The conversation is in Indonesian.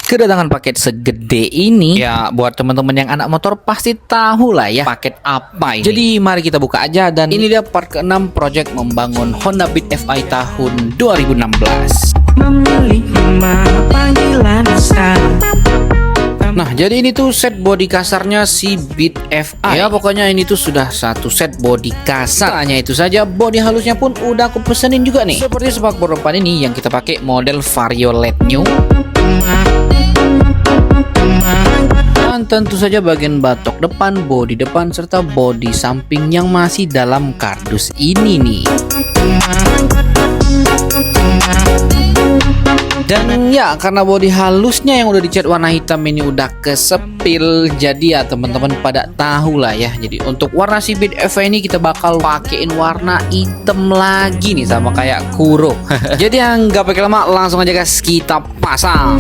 kedatangan paket segede ini, ya buat teman-teman yang anak motor pasti tahu lah ya paket apa ini. Jadi mari kita buka aja, dan ini dia part ke-6 project membangun Honda Beat FI tahun 2016. Memilih nama panggilan sekarang. Nah, jadi ini tuh set body kasarnya si Beat FI. Ya, pokoknya ini tuh sudah satu set body kasar. Hanya itu saja, body halusnya pun udah aku pesenin juga nih. Seperti spakbor depan ini yang kita pakai model Vario LED New. Dan tentu saja bagian batok depan, bodi depan, serta bodi samping yang masih dalam kardus ini nih. Dan ya, karena bodi halusnya yang udah dicat warna hitam ini udah kesepil, jadi ya teman-teman pada tahu lah ya. Jadi untuk warna si Beat FI ini kita bakal pakein warna hitam lagi nih, sama kayak Kuro. Jadi yang nggak pakai lama, langsung aja guys kita pasang.